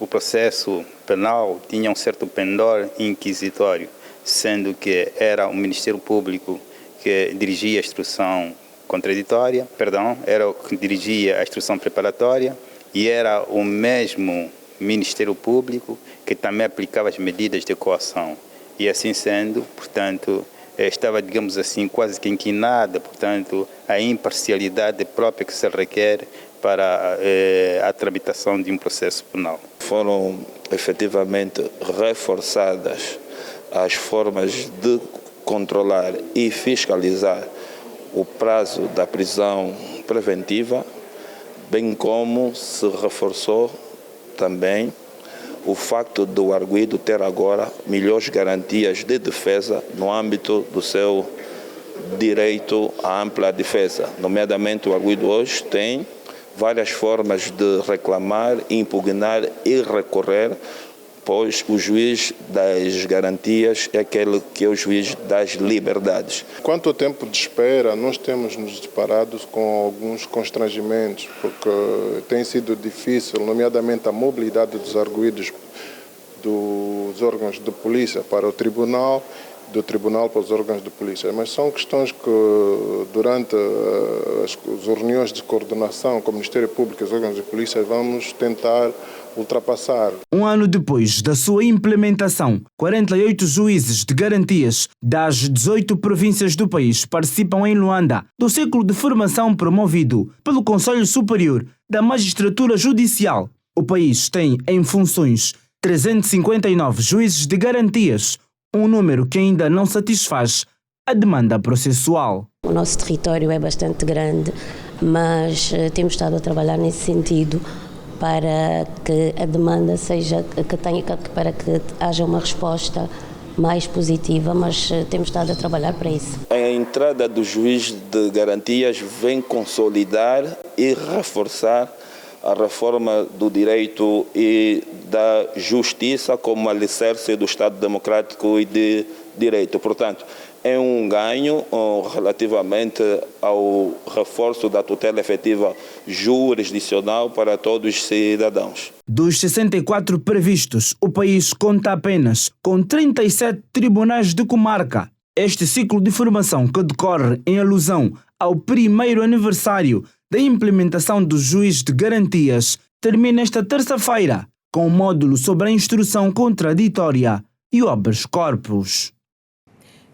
o processo penal tinha um certo pendor inquisitório, sendo que era o Ministério Público que dirigia a instrução contraditória, era o que dirigia a instrução preparatória e era o mesmo Ministério Público que também aplicava as medidas de coação. E assim sendo, portanto, estava, digamos assim, quase que inquinada, portanto, a imparcialidade própria que se requer para a tramitação de um processo penal. Foram efetivamente reforçadas as formas de controlar e fiscalizar o prazo da prisão preventiva, bem como se reforçou também o facto do arguido ter agora melhores garantias de defesa no âmbito do seu direito à ampla defesa. Nomeadamente, o arguido hoje tem várias formas de reclamar, impugnar e recorrer, pois o juiz das garantias é aquele que é o juiz das liberdades. Quanto ao tempo de espera, nós temos nos deparado com alguns constrangimentos, porque tem sido difícil, nomeadamente a mobilidade dos arguidos dos órgãos de polícia para o tribunal, do tribunal para os órgãos de polícia. Mas são questões que, durante as reuniões de coordenação com o Ministério Público e os órgãos de polícia, vamos tentar ultrapassar. Um ano depois da sua implementação, 48 juízes de garantias das 18 províncias do país participam em Luanda do ciclo de formação promovido pelo Conselho Superior da Magistratura Judicial. O país tem em funções 359 juízes de garantias, um número que ainda não satisfaz a demanda processual. O nosso território é bastante grande, mas temos estado a trabalhar nesse sentido para que a demanda seja, para que haja uma resposta mais positiva, mas temos estado a trabalhar para isso. A entrada do juiz de garantias vem consolidar e reforçar a reforma do direito e da justiça como alicerce do Estado democrático e de direito. Portanto, é um ganho relativamente ao reforço da tutela efetiva jurisdicional para todos os cidadãos. Dos 64 previstos, o país conta apenas com 37 tribunais de comarca Este ciclo de formação, que decorre em alusão ao primeiro aniversário da implementação do juiz de garantias, termina esta terça-feira com um módulo sobre a instrução contraditória e o habeas corpus.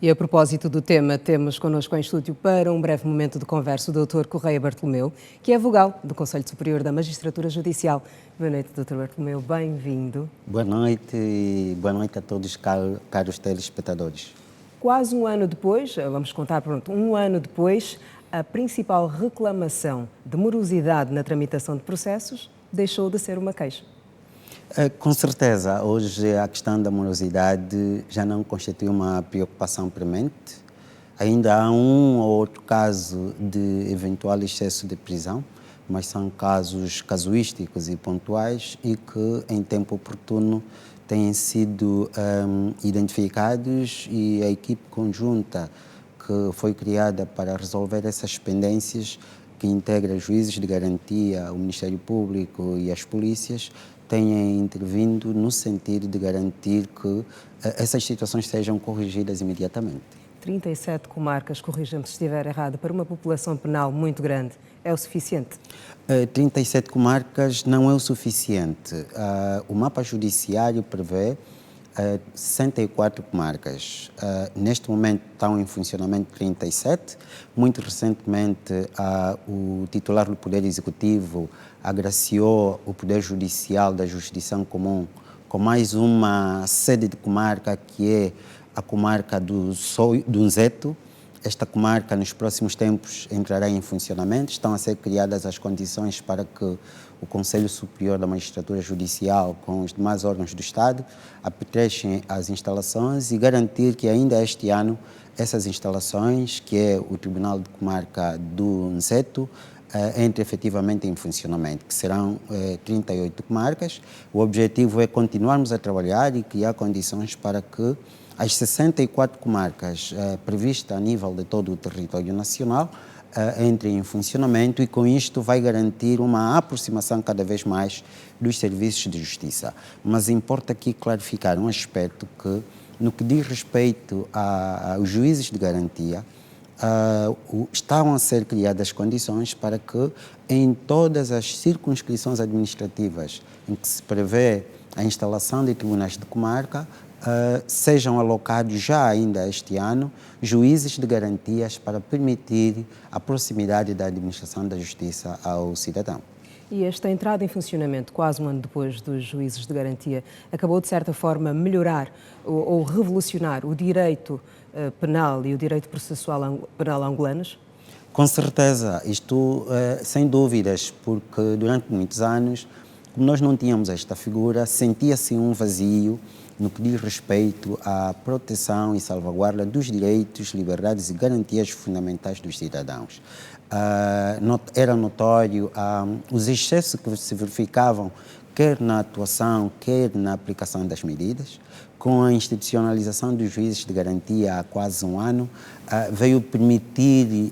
E a propósito do tema, temos connosco em estúdio para um breve momento de conversa o Dr. Correia Bartolomeu, que é vogal do Conselho Superior da Magistratura Judicial. Boa noite, Dr. Bartolomeu, bem-vindo. Boa noite e boa noite a todos, caros telespectadores. Quase um ano depois, vamos contar, um ano depois, a principal reclamação de morosidade na tramitação de processos deixou de ser uma queixa. Com certeza, hoje a questão da morosidade já não constitui uma preocupação premente. Ainda há um ou outro caso de eventual excesso de prisão, mas são casos casuísticos e pontuais e que, em tempo oportuno, têm sido identificados, e a equipe conjunta que foi criada para resolver essas pendências, que integra juízes de garantia, o Ministério Público e as polícias, têm intervindo no sentido de garantir que essas situações sejam corrigidas imediatamente. 37 comarcas, corrija-me se estiver errado, para uma população penal muito grande, é o suficiente? 37 comarcas não é o suficiente. O mapa judiciário prevê 64 comarcas. Neste momento estão em funcionamento 37. Muito recentemente, o titular do Poder Executivo agraciou o Poder Judicial da Jurisdição Comum com mais uma sede de comarca, que é a comarca do Nzeto. Esta comarca, nos próximos tempos, entrará em funcionamento. Estão a ser criadas as condições para que o Conselho Superior da Magistratura Judicial, com os demais órgãos do Estado, apetrechem as instalações e garantir que ainda este ano essas instalações, que é o Tribunal de Comarca do Nzeto, entre efetivamente em funcionamento, que serão 38 comarcas. O objetivo é continuarmos a trabalhar e criar condições para que as 64 comarcas previstas a nível de todo o território nacional entrem em funcionamento, e com isto vai garantir uma aproximação cada vez mais dos serviços de justiça. Mas importa aqui clarificar um aspecto que, no que diz respeito aos juízes de garantia, estão a ser criadas condições para que em todas as circunscrições administrativas em que se prevê a instalação de tribunais de comarca, sejam alocados já ainda este ano juízes de garantias para permitir a proximidade da administração da justiça ao cidadão. E esta entrada em funcionamento, quase um ano depois dos juízes de garantia, acabou de certa forma melhorar ou revolucionar o direito penal e o direito processual penal angolanos? Com certeza, isto sem dúvidas, porque durante muitos anos, como nós não tínhamos esta figura, sentia-se um vazio no que diz respeito à proteção e salvaguarda dos direitos, liberdades e garantias fundamentais dos cidadãos. Era notório os excessos que se verificavam, quer na atuação, quer na aplicação das medidas. Com a institucionalização dos juízes de garantia há quase um ano, veio permitir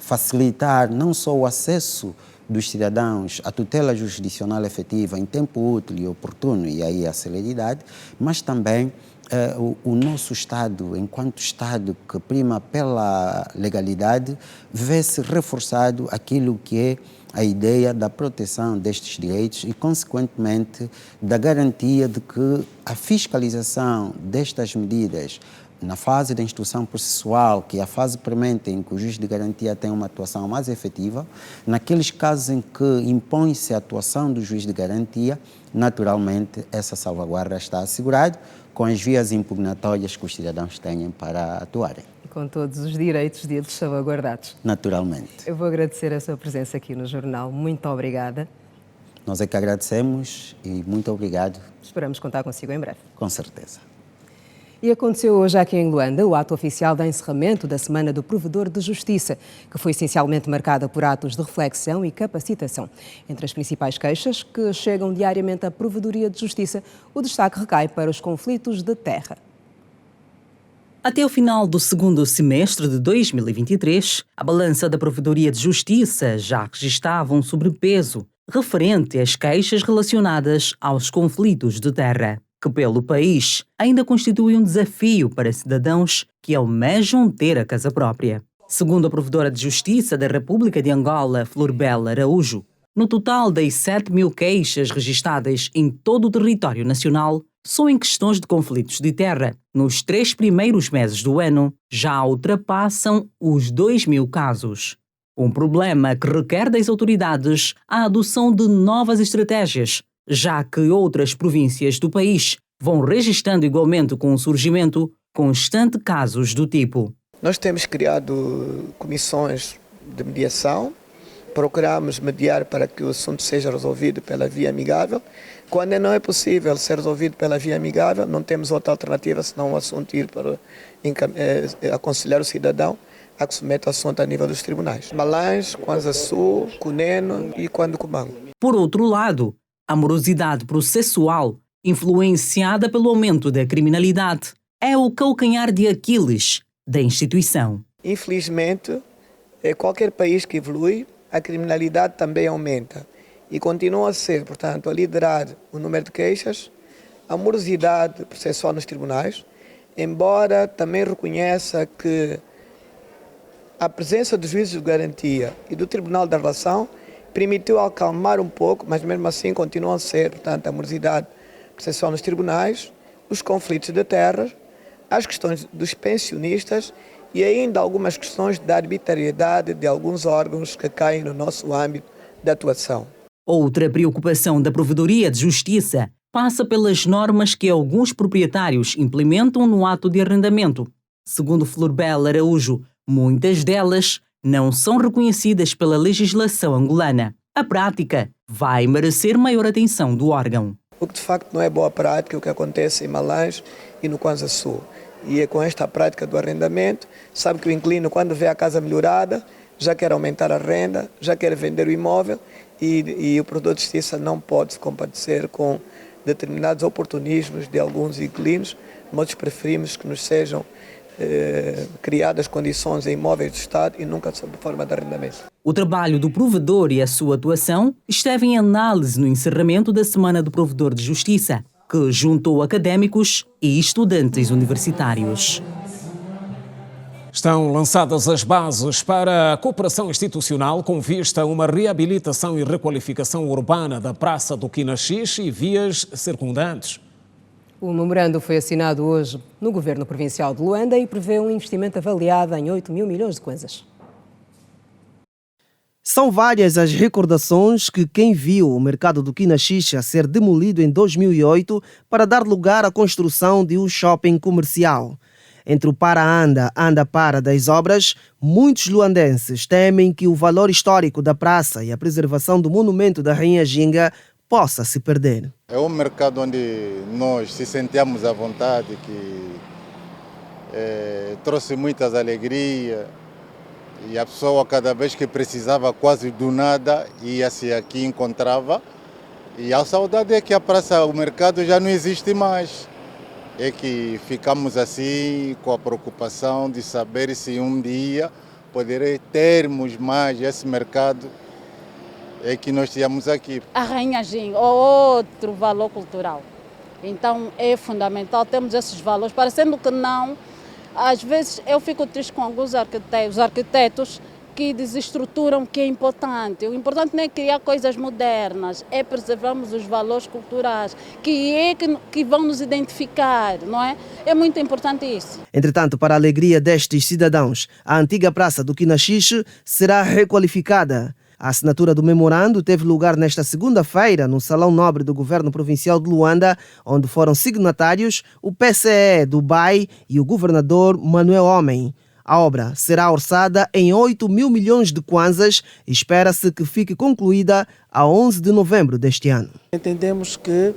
facilitar não só o acesso dos cidadãos à tutela jurisdicional efetiva em tempo útil e oportuno, e aí a celeridade, mas também o nosso Estado, enquanto Estado que prima pela legalidade, vê-se reforçado aquilo que é a ideia da proteção destes direitos e, consequentemente, da garantia de que a fiscalização destas medidas na fase da instrução processual, que é a fase premente em que o juiz de garantia tem uma atuação mais efetiva, naqueles casos em que impõe-se a atuação do juiz de garantia, naturalmente essa salvaguarda está assegurada com as vias impugnatórias que os cidadãos têm para atuarem. E com todos os direitos deles salvaguardados. Naturalmente. Eu vou agradecer a sua presença aqui no jornal. Muito obrigada. Nós é que agradecemos e muito obrigado. Esperamos contar consigo em breve. Com certeza. E aconteceu hoje aqui em Luanda o ato oficial de encerramento da Semana do Provedor de Justiça, que foi essencialmente marcada por atos de reflexão e capacitação. Entre as principais queixas que chegam diariamente à Provedoria de Justiça, o destaque recai para os conflitos de terra. Até o final do segundo semestre de 2023, a balança da Provedoria de Justiça já registava um sobrepeso referente às queixas relacionadas aos conflitos de terra. que pelo país ainda constitui um desafio para cidadãos que almejam ter a casa própria. Segundo a Provedora de Justiça da República de Angola, Florbela Araújo, no total das 7.000 queixas registadas em todo o território nacional, só em questões de conflitos de terra, nos 3 primeiros meses do ano, já ultrapassam os 2.000 casos. Um problema que requer das autoridades a adoção de novas estratégias, já que outras províncias do país vão registrando igualmente com o surgimento constante casos do tipo. Nós temos criado comissões de mediação, procuramos mediar para que o assunto seja resolvido pela via amigável. Quando não é possível ser resolvido pela via amigável, não temos outra alternativa senão o assunto ir para aconselhar o cidadão a que submeta o assunto a nível dos tribunais. Malães, Kwanza Sul, Cuneno e Quandocubango. Por outro lado, a morosidade processual, influenciada pelo aumento da criminalidade, é o calcanhar de Aquiles da instituição. Infelizmente, qualquer país que evolui, a criminalidade também aumenta e continua a ser, portanto, a liderar o número de queixas, a morosidade processual nos tribunais, embora também reconheça que a presença dos juízes de garantia e do Tribunal da Relação permitiu acalmar um pouco, mas mesmo assim continuam a ser, portanto, a morosidade processual nos tribunais, os conflitos de terras, as questões dos pensionistas e ainda algumas questões da arbitrariedade de alguns órgãos que caem no nosso âmbito de atuação. Outra preocupação da Provedoria de Justiça passa pelas normas que alguns proprietários implementam no ato de arrendamento. Segundo Florbela Araújo, muitas delas não são reconhecidas pela legislação angolana. A prática vai merecer maior atenção do órgão. O que de facto não é boa prática, o que acontece em Malães e no Kwanza Sul. E é com esta prática do arrendamento, sabe que o inquilino, quando vê a casa melhorada, já quer aumentar a renda, já quer vender o imóvel e o provedor de justiça não pode se compadecer com determinados oportunismos de alguns inquilinos. Nós preferimos que nos sejam criadas condições em imóveis do Estado e nunca sob forma de arrendamento. O trabalho do provedor e a sua atuação esteve em análise no encerramento da Semana do Provedor de Justiça, que juntou académicos e estudantes universitários. Estão lançadas as bases para a cooperação institucional com vista a uma reabilitação e requalificação urbana da Praça do Quinaxixe e vias circundantes. O memorando foi assinado hoje no Governo Provincial de Luanda e prevê um investimento avaliado em 8.000 milhões de kwanzas. São várias as recordações que quem viu o mercado do Quinaxixe a ser demolido em 2008 para dar lugar à construção de um shopping comercial. Entre o para-anda, anda-para das obras, muitos luandenses temem que o valor histórico da praça e a preservação do monumento da Rainha Ginga possa se perder. É um mercado onde nós se sentíamos à vontade, que trouxe muitas alegrias e a pessoa cada vez que precisava quase do nada ia-se aqui encontrava. E a saudade é que a praça, o mercado já não existe mais. É que ficamos assim com a preocupação de saber se um dia poderemos termos mais esse mercado é que nós tínhamos aqui. A Rainha Ginga, outro valor cultural. Então é fundamental termos esses valores, parecendo que não. Às vezes eu fico triste com alguns arquitetos que desestruturam o que é importante. O importante não é criar coisas modernas, é preservarmos os valores culturais, que vão nos identificar, não é? É muito importante isso. Entretanto, para a alegria destes cidadãos, a antiga Praça do Quinaxixe será requalificada. A assinatura do memorando teve lugar nesta segunda-feira no Salão Nobre do Governo Provincial de Luanda, onde foram signatários o PCE do BAI e o governador Manuel Homem. A obra será orçada em 8.000 milhões de kwanzas e espera-se que fique concluída a 11 de novembro deste ano. Entendemos que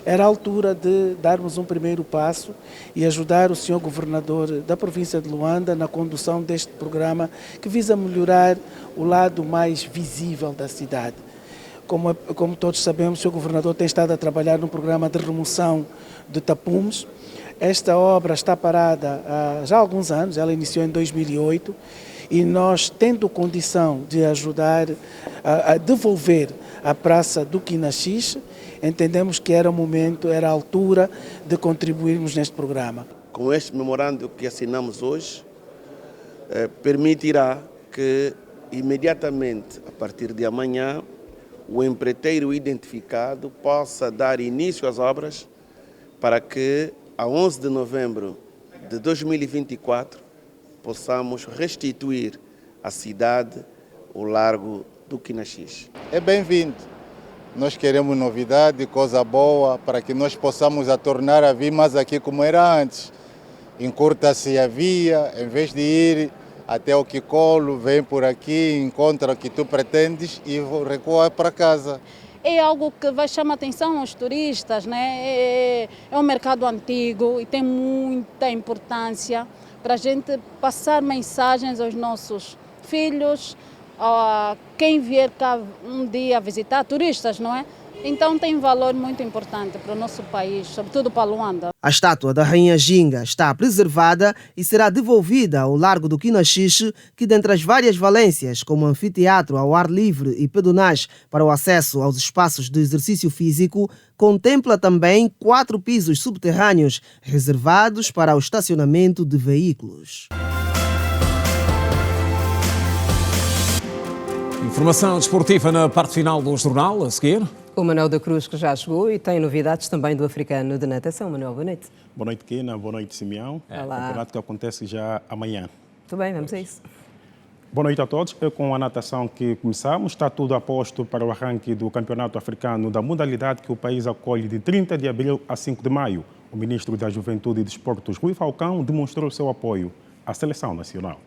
era a altura de darmos um primeiro passo e ajudar o senhor governador da província de Luanda na condução deste programa que visa melhorar o lado mais visível da cidade. Como todos sabemos, o senhor governador tem estado a trabalhar num programa de remoção de tapumes. Esta obra está parada há já alguns anos, ela iniciou em 2008 e nós, tendo condição de ajudar a devolver a Praça do Quinaxixe, entendemos que era o momento, era a altura de contribuirmos neste programa. Com este memorando que assinamos hoje, permitirá que imediatamente, a partir de amanhã, o empreiteiro identificado possa dar início às obras para que, a 11 de novembro de 2024, possamos restituir à cidade o Largo do Quinaxis. É bem-vindo. Nós queremos novidade, coisa boa, para que nós possamos a tornar a vir mais aqui como era antes. Encurta-se a via, em vez de ir até o Quicolo, vem por aqui, encontra o que tu pretendes e recua para casa. É algo que vai chamar a atenção aos turistas, né? É um mercado antigo e tem muita importância para a gente passar mensagens aos nossos filhos, a quem vier cá um dia visitar, turistas, não é? Então tem um valor muito importante para o nosso país, sobretudo para Luanda. A estátua da Rainha Ginga está preservada e será devolvida ao Largo do Quinaxis, que dentre as várias valências, como anfiteatro ao ar livre e pedonais para o acesso aos espaços de exercício físico, contempla também 4 pisos subterrâneos reservados para o estacionamento de veículos. Informação desportiva na parte final do jornal, a seguir. O Manuel da Cruz, que já chegou, e tem novidades também do africano de natação. Manuel, boa noite. Boa noite, Kena. Boa noite, Simeão. Olá. O campeonato que acontece já amanhã. Muito bem, vamos a isso. Boa noite a todos. É com a natação que começamos. Está tudo a posto para o arranque do campeonato africano da modalidade que o país acolhe de 30 de abril a 5 de maio. O ministro da Juventude e Desportos, Rui Falcão, demonstrou seu apoio à seleção nacional.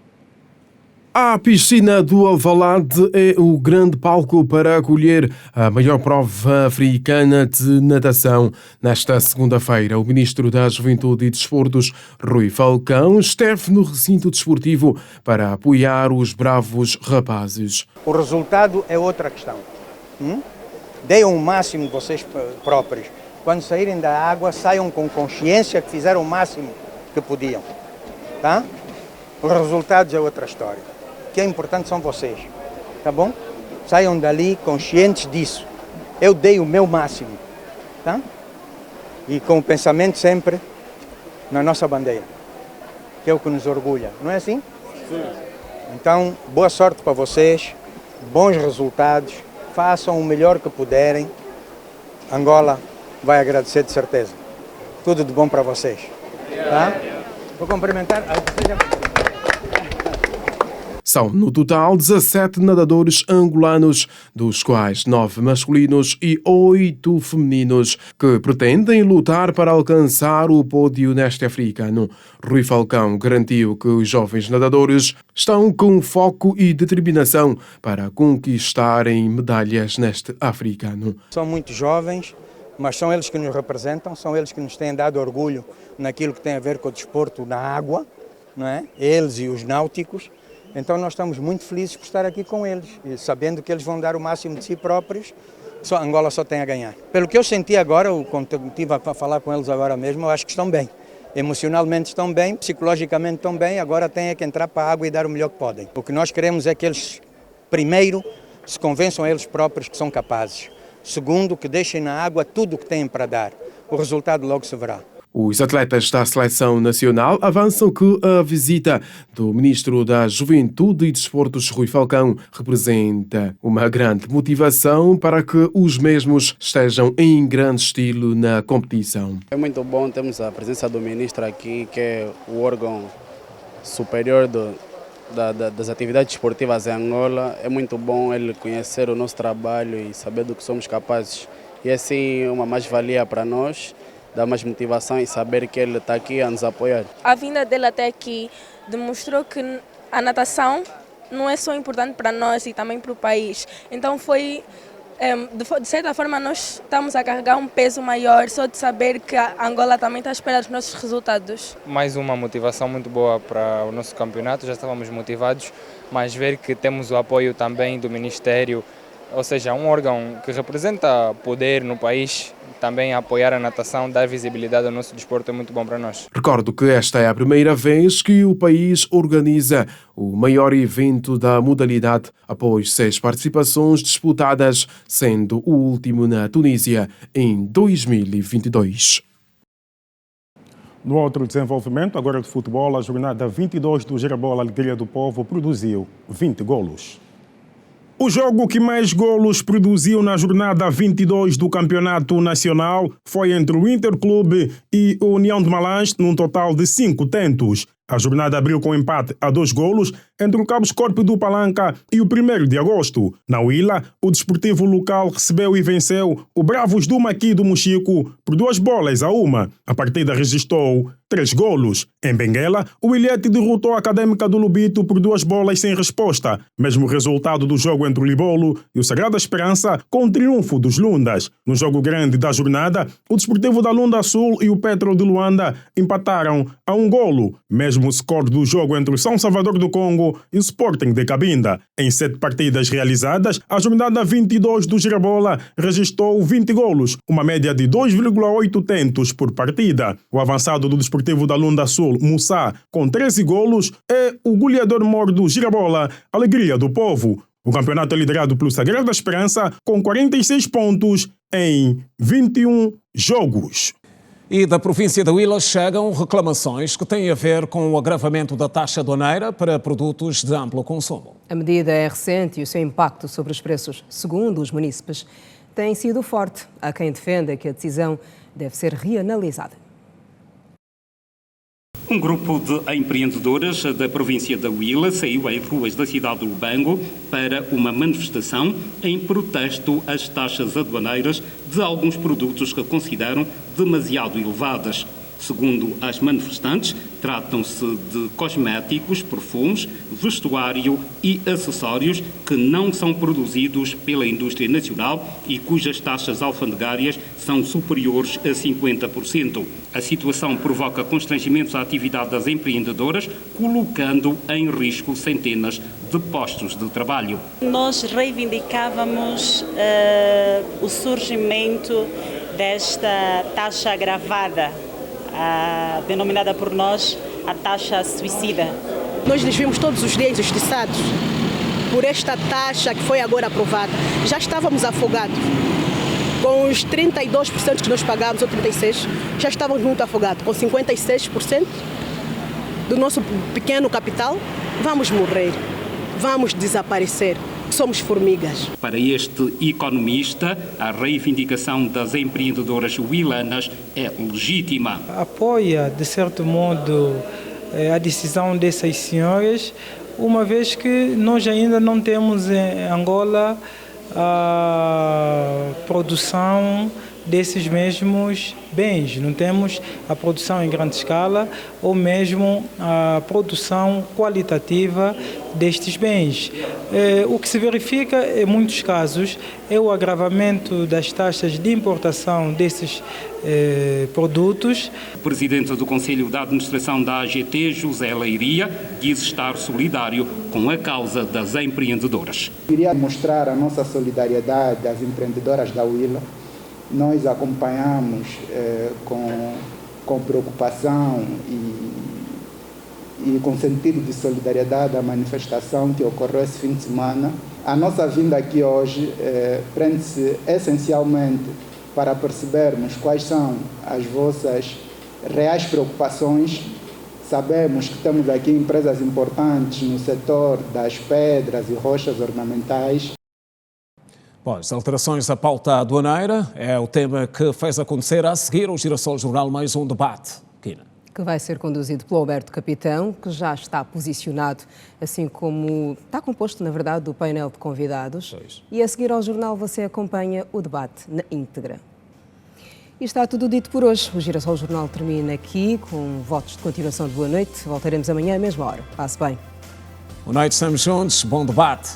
A piscina do Alvalade é o grande palco para acolher a maior prova africana de natação. Nesta segunda-feira, o Ministro da Juventude e Desportos, Rui Falcão, esteve no recinto desportivo para apoiar os bravos rapazes. O resultado é outra questão. Deem o máximo de vocês próprios. Quando saírem da água, saiam com consciência que fizeram o máximo que podiam. Tá? Os resultados é outra história. O que é importante são vocês, tá bom? Saiam dali conscientes disso. Eu dei o meu máximo, tá? E com o pensamento sempre na nossa bandeira, que é o que nos orgulha, não é assim? Sim. Então, boa sorte para vocês, bons resultados, façam o melhor que puderem. Angola vai agradecer de certeza. Tudo de bom para vocês, tá? Vou cumprimentar. São, no total, 17 nadadores angolanos, dos quais 9 masculinos e 8 femininos, que pretendem lutar para alcançar o pódio neste africano. Rui Falcão garantiu que os jovens nadadores estão com foco e determinação para conquistarem medalhas neste africano. São muito jovens, mas são eles que nos representam, são eles que nos têm dado orgulho naquilo que tem a ver com o desporto na água, não é? Eles e os náuticos. Então nós estamos muito felizes por estar aqui com eles, e sabendo que eles vão dar o máximo de si próprios, Angola só tem a ganhar. Pelo que eu senti agora, quando estive a falar com eles agora mesmo, eu acho que estão bem. Emocionalmente estão bem, psicologicamente estão bem, agora têm que entrar para a água e dar o melhor que podem. O que nós queremos é que eles, primeiro, se convençam a eles próprios que são capazes. Segundo, que deixem na água tudo o que têm para dar. O resultado logo se verá. Os atletas da Seleção Nacional avançam que a visita do Ministro da Juventude e Desportos, Rui Falcão, representa uma grande motivação para que os mesmos estejam em grande estilo na competição. É muito bom termos a presença do Ministro aqui, que é o órgão superior das atividades esportivas em Angola. É muito bom ele conhecer o nosso trabalho e saber do que somos capazes. E assim, uma mais-valia para nós. Dá mais motivação e saber que ele está aqui a nos apoiar. A vinda dele até aqui demonstrou que a natação não é só importante para nós e também para o país. Então de certa forma, nós estamos a carregar um peso maior só de saber que a Angola também está à espera dos nossos resultados. Mais uma motivação muito boa para o nosso campeonato, já estávamos motivados, mas ver que temos o apoio também do Ministério ou seja, um órgão que representa poder no país, também apoiar a natação, dar visibilidade ao nosso desporto é muito bom para nós. Recordo que esta é a primeira vez que o país organiza o maior evento da modalidade após 6 participações disputadas, sendo o último na Tunísia em 2022. No outro desenvolvimento, agora de futebol, a jornada 22 do Girabola Alegria do Povo produziu 20 golos. O jogo que mais golos produziu na jornada 22 do Campeonato Nacional foi entre o Interclube e a União de Malange, num total de 5 tentos. A jornada abriu com empate a 2 golos entre o Cabo Escorpio do Palanca e o 1º de agosto. Na Huila, o desportivo local recebeu e venceu o Bravos do Maqui do Mochico por 2-1. A partida registrou 3 golos. Em Benguela, o Ilhete derrotou a Académica do Lubito por 2 bolas sem resposta. Mesmo resultado do jogo entre o Libolo e o Sagrada Esperança, com o triunfo dos Lundas. No jogo grande da jornada, o desportivo da Lunda Sul e o Petro de Luanda empataram a 1 golo. Mesmo o score do jogo entre o São Salvador do Congo e o Sporting de Cabinda. Em 7 partidas realizadas, a jornada 22 do Girabola registrou 20 golos, uma média de 2,8 tentos por partida. O avançado do desportivo da Lunda Sul, Moussa, com 13 golos, é o goleador maior do Girabola, Alegria do Povo. O campeonato é liderado pelo Sagrada Esperança, com 46 pontos em 21 jogos. E da província da Huila chegam reclamações que têm a ver com o agravamento da taxa aduaneira para produtos de amplo consumo. A medida é recente e o seu impacto sobre os preços, segundo os munícipes, tem sido forte. Há quem defenda que a decisão deve ser reanalisada. Um grupo de empreendedoras da província da Huila saiu às ruas da cidade do Lubango para uma manifestação em protesto às taxas aduaneiras de alguns produtos que consideram demasiado elevadas. Segundo as manifestantes, tratam-se de cosméticos, perfumes, vestuário e acessórios que não são produzidos pela indústria nacional e cujas taxas alfandegárias são superiores a 50%. A situação provoca constrangimentos à atividade das empreendedoras, colocando em risco centenas de postos de trabalho. Nós reivindicávamos o surgimento desta taxa agravada, denominada por nós a taxa suicida. Nós nos vimos todos os dias injustiçados por esta taxa que foi agora aprovada. Já estávamos afogados. Com os 32% que nós pagávamos, ou 36%, já estávamos muito afogados. Com 56% do nosso pequeno capital, vamos morrer, vamos desaparecer. Somos formigas. Para este economista, a reivindicação das empreendedoras huilanas é legítima. Apoia, de certo modo, a decisão dessas senhoras, uma vez que nós ainda não temos em Angola a produção desses mesmos bens. Não temos a produção em grande escala ou mesmo a produção qualitativa destes bens. O que se verifica em muitos casos é o agravamento das taxas de importação desses produtos. O presidente do Conselho de Administração da AGT, José Leiria, diz estar solidário com a causa das empreendedoras. Queria mostrar a nossa solidariedade às empreendedoras da Huila. Nós acompanhamos com preocupação e com sentido de solidariedade a manifestação que ocorreu esse fim de semana. A nossa vinda aqui hoje prende-se essencialmente para percebermos quais são as vossas reais preocupações. Sabemos que temos aqui empresas importantes no setor das pedras e rochas ornamentais. Bom, as alterações à pauta aduaneira é o tema que fez acontecer a seguir ao Girassol Jornal mais um debate. Kina. Que vai ser conduzido pelo Alberto Capitão, que já está posicionado, assim como está composto, na verdade, do painel de convidados. E a seguir ao jornal você acompanha o debate na íntegra. E está tudo dito por hoje. O Girassol Jornal termina aqui com votos de continuação de boa noite. Voltaremos amanhã à mesma hora. Passe bem. Boa noite, estamos juntos. Bom debate.